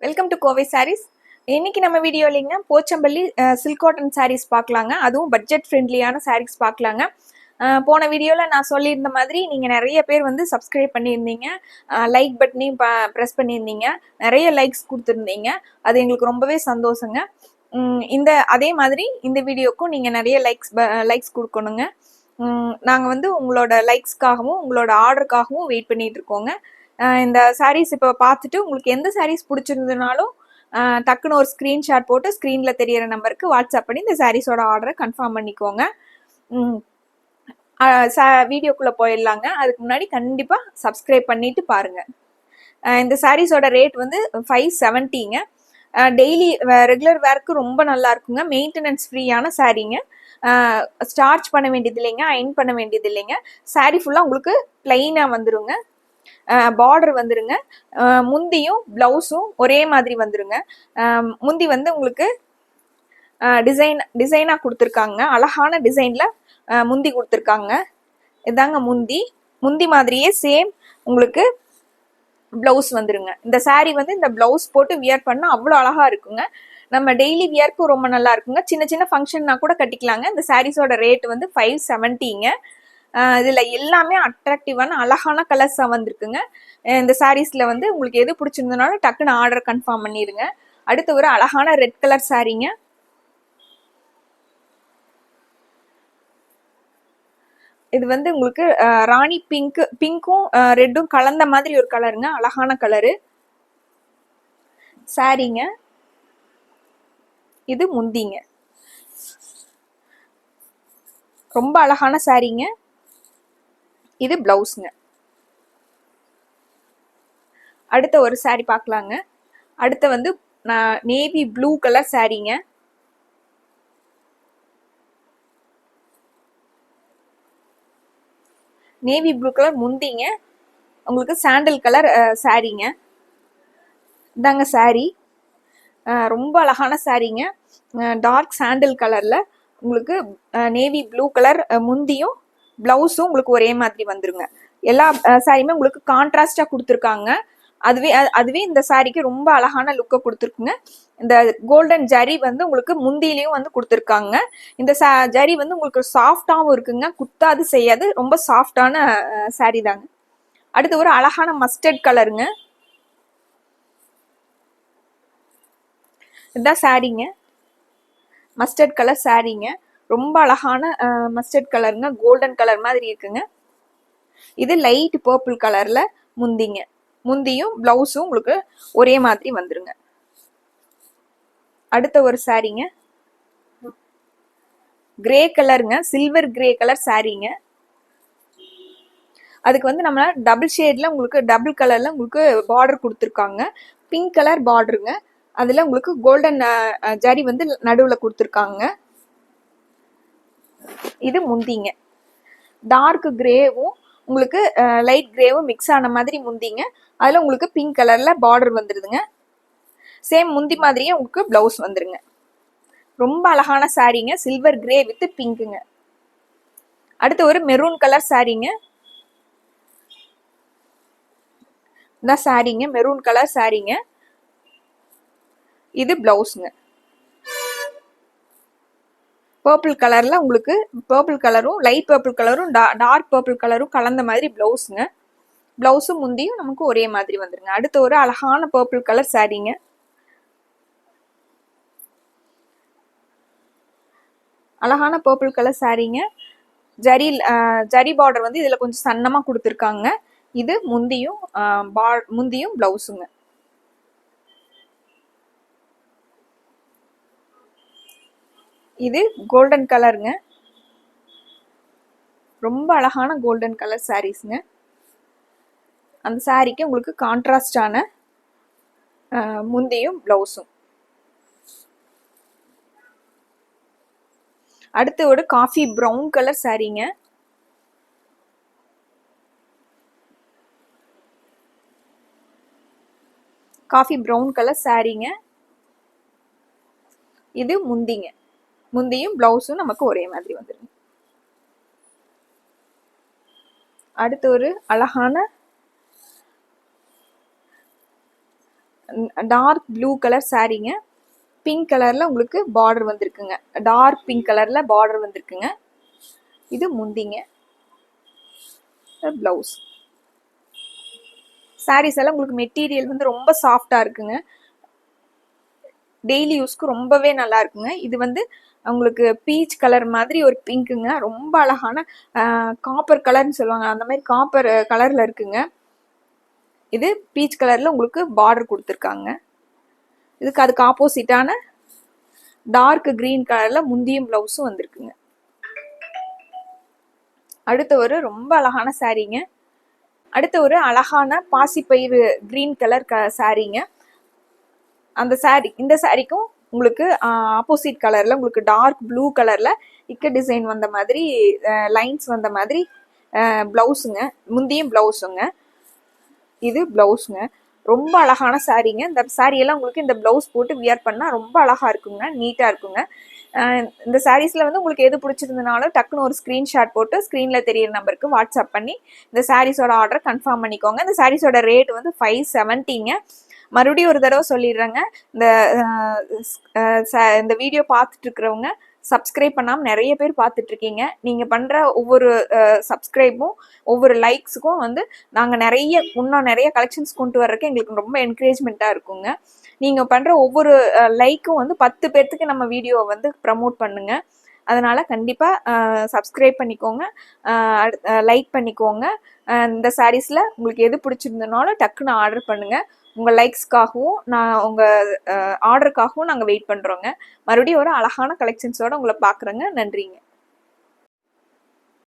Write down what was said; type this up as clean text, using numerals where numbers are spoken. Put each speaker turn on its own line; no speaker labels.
Welcome to Kovai saris. இன்னைக்கு நம்ம வீடியோலிங்க Pochampalli silk cotton saris பார்க்கலாங்க. அதுவும் பட்ஜெட் ஃப்ரெண்ட்லியான சாரீஸ் பார்க்கலாங்க. போன வீடியோவில் நான் சொல்லியிருந்த மாதிரி நீங்கள் நிறைய பேர் வந்து சப்ஸ்கிரைப் பண்ணியிருந்தீங்க, லைக் பட்டனையும் ப்ரெஸ் பண்ணியிருந்தீங்க, நிறைய லைக்ஸ் கொடுத்துருந்தீங்க. அது எங்களுக்கு ரொம்பவே சந்தோஷங்க. அதே மாதிரி இந்த வீடியோக்கும் நீங்கள் நிறைய லைக்ஸ் கொடுக்கணுங்க. நாங்கள் வந்து உங்களோட லைக்ஸ்க்காகவும் உங்களோட ஆர்டருக்காகவும் வெயிட் பண்ணிட்டு இருக்கோங்க. இந்த சாரீஸ் இப்போ பார்த்துட்டு உங்களுக்கு எந்த சாரீஸ் பிடிச்சிருந்ததுனாலும் டக்குன்னு ஒரு ஸ்க்ரீன்ஷாட் போட்டு ஸ்க்ரீனில் தெரியிற நம்பருக்கு வாட்ஸ்அப் பண்ணி இந்த சாரீஸோட ஆர்டரை கன்ஃபார்ம் பண்ணிக்கோங்க. வீடியோக்குள்ளே போயிடலாங்க. அதுக்கு முன்னாடி கண்டிப்பாக சப்ஸ்கிரைப் பண்ணிட்டு பாருங்கள். இந்த சாரீஸோட ரேட் வந்து 570ங்க. டெய்லி ரெகுலர் வேர்க்கு ரொம்ப நல்லா இருக்குங்க. மெயின்டெனன்ஸ் ஃப்ரீயான சாரீங்க. ஸ்டார்ச் பண்ண வேண்டியது இல்லைங்க, அயன் பண்ண வேண்டியது இல்லைங்க. சாரீ ஃபுல்லாக உங்களுக்கு பிளெயினாக வந்துருங்க. பார்டர் வந்துருங்க. முந்தியும் பிளவுஸும் ஒரே மாதிரி வந்துருங்க. முந்தி வந்து உங்களுக்கு டிசைனாக கொடுத்துருக்காங்க. அழகான டிசைனில் முந்தி கொடுத்துருக்காங்க. இதாங்க முந்தி மாதிரியே சேம் உங்களுக்கு பிளவுஸ் வந்துருங்க. இந்த சாரீ வந்து இந்த பிளவுஸ் போட்டு வியர் பண்ணால் அவ்வளோ அழகாக இருக்குங்க. நம்ம டெய்லி வியர்க்கும் ரொம்ப நல்லா இருக்குங்க. சின்ன சின்ன ஃபங்க்ஷன்னா கூட கட்டிக்கலாங்க. இந்த சாரீஸோட ரேட் வந்து 570ங்க. இதில் எல்லாமே அட்ராக்டிவான அழகான கலர்ஸாக வந்திருக்குங்க. இந்த சாரீஸில் வந்து உங்களுக்கு எது பிடிச்சிருந்தனாலும் டக்குன்னு ஆர்டர் கன்ஃபார்ம் பண்ணிடுங்க. அடுத்து ஒரு அழகான ரெட் கலர் சாரீங்க. இது வந்து உங்களுக்கு ராணி பிங்க்கும் ரெட்டும் கலந்த மாதிரி ஒரு கலருங்க. அழகான கலரு சாரீங்க. இது முந்திங்க. ரொம்ப அழகான சாரீங்க. இது பிளவுஸ்ங்க. அடுத்த ஒரு சாரீ பார்க்கலாங்க. அடுத்த வந்து நேவி ப்ளூ கலர் சாரீங்க. நேவி ப்ளூ கலர் முந்திங்க. உங்களுக்கு சாண்டல் கலர் சாரீங்க. இதாங்க சாரீ. ரொம்ப அழகான சாரீங்க. டார்க் சாண்டல் கலர்ல உங்களுக்கு நேவி ப்ளூ கலர் முந்தியும் பிளவுஸும் உங்களுக்கு ஒரே மாதிரி வந்துருங்க. எல்லா சாரியுமே உங்களுக்கு கான்ட்ராஸ்டா கொடுத்துருக்காங்க. அதுவே இந்த சாரிக்கு ரொம்ப அழகான லுக்கை கொடுத்துருக்குங்க. இந்த கோல்டன் ஜரி வந்து உங்களுக்கு முந்திலையும் வந்து கொடுத்துருக்காங்க. இந்த ஜரி வந்து உங்களுக்கு சாஃப்டாகவும் இருக்குங்க, குத்தாது செய்யாது. ரொம்ப சாஃப்டான சாரி தாங்க. அடுத்து ஒரு அழகான மஸ்டர்ட் கலருங்க. இதுதான் சாரீங்க. Mustard colour சாரீங்க. ரொம்ப அழகான மஸ்டர்ட் கலருங்க. கோல்டன் கலர் மாதிரி இருக்குங்க. இது லைட் பர்பிள் கலர்ல முந்திங்க. முந்தியும் பிளவுஸும் உங்களுக்கு ஒரே மாதிரி வந்துருங்க. அடுத்த ஒரு சாரீங்க. கிரே கலருங்க. சில்வர் கிரே கலர் சாரீங்க. அதுக்கு வந்து நம்ம டபுள் ஷேட்ல உங்களுக்கு டபுள் கலர்ல உங்களுக்கு பார்டர் கொடுத்துருக்காங்க. பிங்க் கலர் பார்டருங்க. அதுல உங்களுக்கு கோல்டன் ஜரி வந்து நடுவில் கொடுத்துருக்காங்க. இது முந்திங்க. டார்க் கிரேவும் உங்களுக்கு லைட் கிரேவும் மிக்ஸ் ஆன மாதிரி முந்திங்க. அதுல உங்களுக்கு பிங்க் கலர்ல பார்டர் வந்துருதுங்க. சேம் முந்தி மாதிரியே உங்களுக்கு பிளவுஸ் வந்துருங்க. ரொம்ப அழகான சாரீங்க. சில்வர் கிரே வித் பிங்க்குங்க. அடுத்து ஒரு மெரூன் கலர் சாரீங்க. இந்த சாரீங்க மெரூன் கலர் சாரீங்க. இது பிளவுஸ்ங்க. பர்பிள் கலர்ல உங்களுக்கு பர்பிள் கலரும் லைட் பர்பிள் கலரும் டார்க் பர்பிள் கலரும் கலந்த மாதிரி பிளவுஸ்ங்க. பிளவுஸும் முந்தியும் நமக்கு ஒரே மாதிரி வந்துருங்க. அடுத்து ஒரு அழகான பர்பிள் கலர் சாரீங்க. அழகான பர்பிள் கலர் சாரீங்க. ஜரி பார்டர் வந்து இதுல கொஞ்சம் சன்னமா கொடுத்துருக்காங்க. இது முந்தியும் பிளவுஸுங்க. இது கோல்டன் கலருங்க. ரொம்ப அழகான கோல்டன் கலர் சாரீஸ்ங்க. அந்த சாரீக்கு உங்களுக்கு கான்ட்ராஸ்டான முந்தியும் பிளவுஸும். அடுத்து ஒரு காஃபி ப்ரௌன் கலர் சாரீங்க. காஃபி ப்ரௌன் கலர் சாரீங்க. இது முந்திங்க. முந்தியும் பிளவுஸும் நமக்கு ஒரே மாதிரி வந்துடும். அடுத்து ஒரு அழகான டார்க் ப்ளூ கலர் சாரீங்க. பிங்க் கலரில் உங்களுக்கு பார்டர் வந்திருக்குங்க. டார்க் பிங்க் கலரில் பார்டர் வந்திருக்குங்க. இது முந்திங்க. ப்ளவுஸ். சாரீஸ் எல்லாம் உங்களுக்கு மெட்டீரியல் வந்து ரொம்ப சாஃப்டாக இருக்குங்க. டெய்லி யூஸ்க்கு ரொம்பவே நல்லா இருக்குங்க. இது வந்து உங்களுக்கு பீச் கலர் மாதிரி ஒரு பிங்க்குங்க. ரொம்ப அழகான காப்பர் கலர்னு சொல்லுவாங்க, அந்த மாதிரி காப்பர் கலரில் இருக்குங்க. இது பீச் கலரில் உங்களுக்கு பார்டர் கொடுத்துருக்காங்க. இதுக்கு அதுக்கு ஆப்போசிட்டான டார்க் கிரீன் கலரில் முந்தியும் ப்ளவுஸும் வந்திருக்குங்க. அடுத்த ஒரு ரொம்ப அழகான சாரீங்க. அடுத்த ஒரு அழகான பாசிப்பயிறு கிரீன் கலர் சாரீங்க. அந்த சாரீ, இந்த சாரீக்கும் உங்களுக்கு ஆப்போசிட் கலரில் உங்களுக்கு டார்க் ப்ளூ கலரில் இக்க டிசைன் வந்த மாதிரி லைன்ஸ் வந்த மாதிரி ப்ளவுஸுங்க. முந்தியும் ப்ளவுஸுங்க. இது ப்ளவுஸுங்க. ரொம்ப அழகான சாரீங்க. இந்த சாரியெல்லாம் உங்களுக்கு இந்த ப்ளவுஸ் போட்டு வியர் பண்ணால் ரொம்ப அழகாக இருக்குங்க, நீட்டாக இருக்குங்க. இந்த சாரீஸில் வந்து உங்களுக்கு எது பிடிச்சிருந்தனாலும் டக்குன்னு ஒரு ஸ்க்ரீன்ஷாட் போட்டு ஸ்க்ரீனில் தெரியிற நம்பருக்கு வாட்ஸ்அப் பண்ணி இந்த சாரீஸோட ஆர்டரை கன்ஃபார்ம் பண்ணிக்கோங்க. இந்த சாரீஸோட ரேட் வந்து 570ங்க. மறுபடியும் ஒரு தடவை சொல்லிடுறேங்க. இந்த வீடியோ பார்த்துட்டு இருக்கிறவங்க சப்ஸ்கிரைப் பண்ணாமல் நிறைய பேர் பார்த்துட்ருக்கீங்க. நீங்கள் பண்ணுற ஒவ்வொரு சப்ஸ்கிரைபும் ஒவ்வொரு லைக்ஸுக்கும் வந்து நாங்கள் இன்னும் நிறைய கலெக்ஷன்ஸ் கொண்டு வர்றதுக்கு எங்களுக்கு ரொம்ப என்கரேஜ்மெண்ட்டாக இருக்குங்க. நீங்கள் பண்ணுற ஒவ்வொரு லைக்கும் வந்து 10 பேர்த்துக்கு நம்ம வீடியோவை வந்து ப்ரமோட் பண்ணுங்க. அதனால் கண்டிப்பாக சப்ஸ்கிரைப் பண்ணிக்கோங்க, லைக் பண்ணிக்கோங்க. இந்த சாரீஸில் உங்களுக்கு எது பிடிச்சிருந்தனாலும் டக்குன்னு ஆர்டர் பண்ணுங்கள். உங்கள் லைக்ஸ்க்காகவும் உங்கள் ஆர்டருக்காகவும் நாங்கள் வெயிட் பண்ணுறோங்க. மறுபடியும் ஒரு அழகான கலெக்ஷன்ஸோடு உங்களை பார்க்குறோங்க. நன்றிங்க.